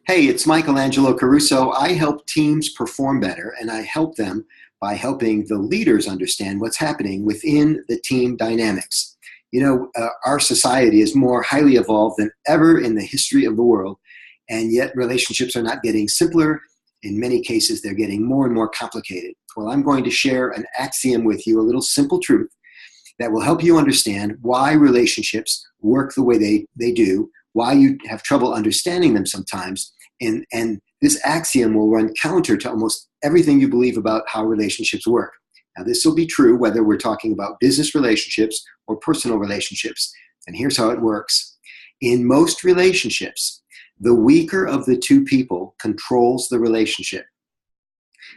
Hey, it's Angelo Caruso. I help teams perform better, and I help them by helping the leaders understand what's happening within the team dynamics. Our society is more highly evolved than ever in the history of the world, and yet relationships are not getting simpler. In many cases, they're getting more and more complicated. Well, I'm going to share an axiom with you, a little simple truth that will help you understand why relationships work the way they do, why you have trouble understanding them sometimes. And this axiom will run counter to almost everything you believe about how relationships work. Now, this will be true whether we're talking about business relationships or personal relationships. And here's how it works. In most relationships, the weaker of the two people controls the relationship.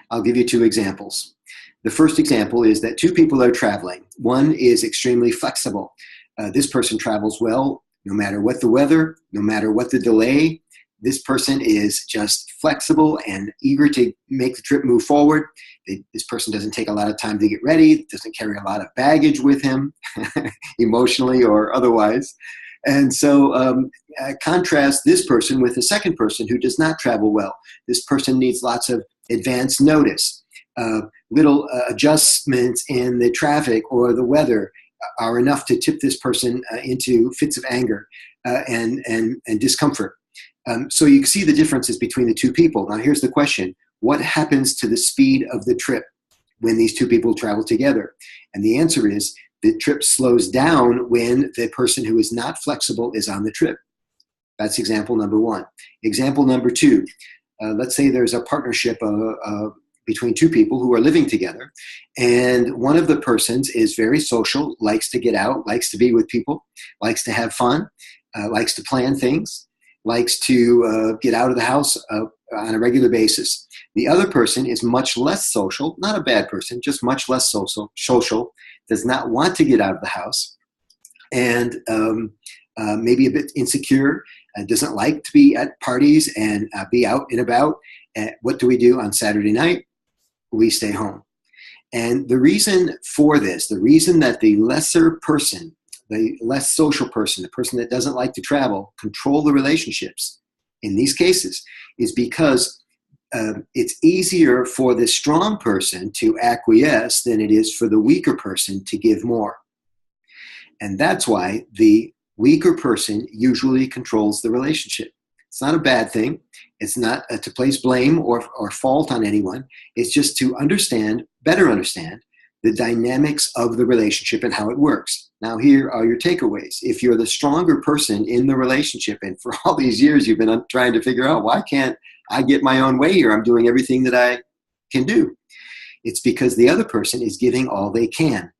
I'll give you two examples. The first example is that two people are traveling. One is extremely flexible. This person travels well, no matter what the weather, no matter what the delay. This person is just flexible and eager to make the trip move forward. This person doesn't take a lot of time to get ready, doesn't carry a lot of baggage with him, emotionally or otherwise. And so contrast this person with the second person who does not travel well. This person needs lots of advance notice. Little adjustments in the traffic or the weather are enough to tip this person into fits of anger and discomfort. So you can see the differences between the two people. Now here's the question. What happens to the speed of the trip when these two people travel together? And the answer is the trip slows down when the person who is not flexible is on the trip. That's example number one. Example number two, let's say there's a partnership between two people who are living together, and one of the persons is very social, likes to get out, likes to be with people, likes to have fun, likes to plan things, likes to get out of the house on a regular basis. The other person is much less social, not a bad person, just much less social, does not want to get out of the house, and maybe a bit insecure, doesn't like to be at parties and be out and about. What do we do on Saturday night? We stay home. And the reason for this, the reason that the lesser person, the less social person, the person that doesn't like to travel, control the relationships in these cases is because it's easier for the strong person to acquiesce than it is for the weaker person to give more. And that's why the weaker person usually controls the relationship. It's not a bad thing. It's not to place blame or fault on anyone. It's just to better understand the dynamics of the relationship and how it works. Now, here are your takeaways. If you're the stronger person in the relationship, and for all these years you've been trying to figure out, why can't I get my own way here? I'm doing everything that I can do. It's because the other person is giving all they can.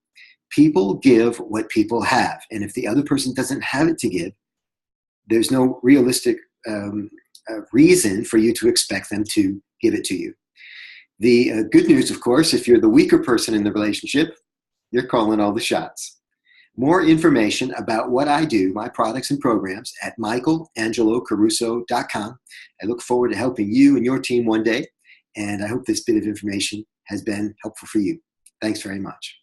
People give what people have. And if the other person doesn't have it to give, there's no realistic reason for you to expect them to give it to you. The good news, of course, if you're the weaker person in the relationship, you're calling all the shots. More information about what I do, my products and programs, at michaelangelocaruso.com. I look forward to helping you and your team one day, and I hope this bit of information has been helpful for you. Thanks very much.